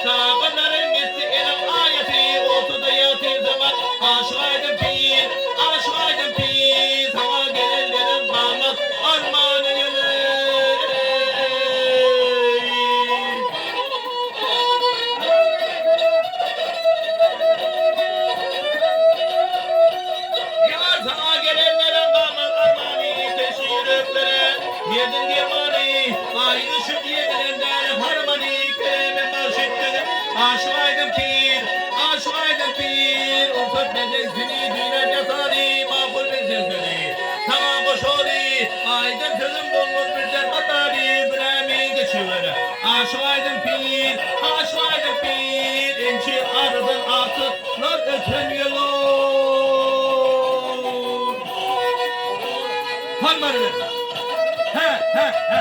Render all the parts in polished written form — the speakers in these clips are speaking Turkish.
Dağların mesleğinin ayeti ortada yatır zaman aşağıdan pir, aşağıdan pir. Sana gelenlerin kalmaz armağanı yürür. Yar sana gelenlerin kalmaz armağanı teşhir öpleri. Yedin divanı, aynı şu diyelenler harmani kereme bahşetleri. Aşağıdan pir, aşağıdan pir. Ufak bezesini düğüne yatari, mağfur bezesini. Tamam koşori, aydın sözüm bulmuş bizler hatari. Brahmi geçiyor. Aşağıdan pir, aşağıdan pir. İnçi aradan atılar öten yolun. Hanmarı. He he he.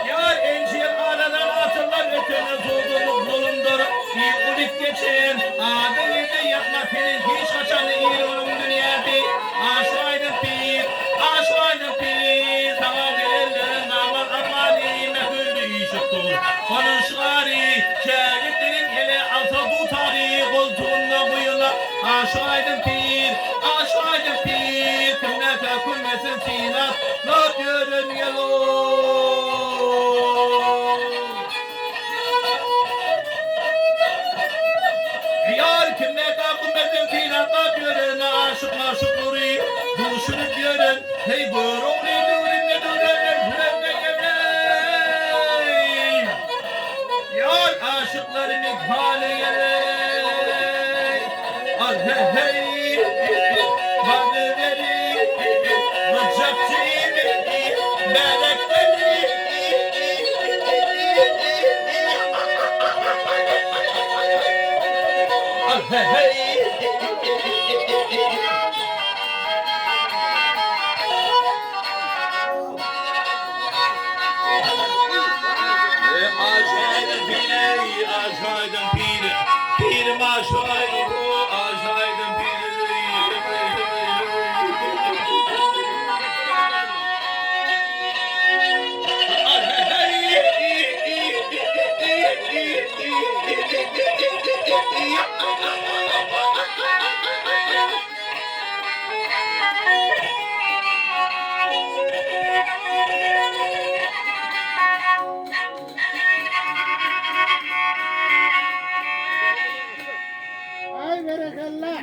Yar encir aradan atırlar ötene soğuduluk bulundur. Bir ulik geçen adı yedi yapma senin hiç kaçanı iyi onun dünyada. Aşağıdan pir, aşağıdan pir. Sana gelenlerin namaz armani mehüldü işittir. Konuşları şehitlerin ele alsa bu tarihi koltuğunda bu yıla. Aşağıdan pir, aşağıdan pir. Kımmete kümmesin sinat, not yörün yalın. Yar kimle takımmetin sinatla görün aşık maşukları duşunu görün hey buruni durine durene gevey yar aşıkların ikbalı geley al hey hey vardı veri rıcakçıyım melekleri al hey hey aşağıdan pire, aşağıdan pire, pirim aşağıdan pire. Ay berekallah.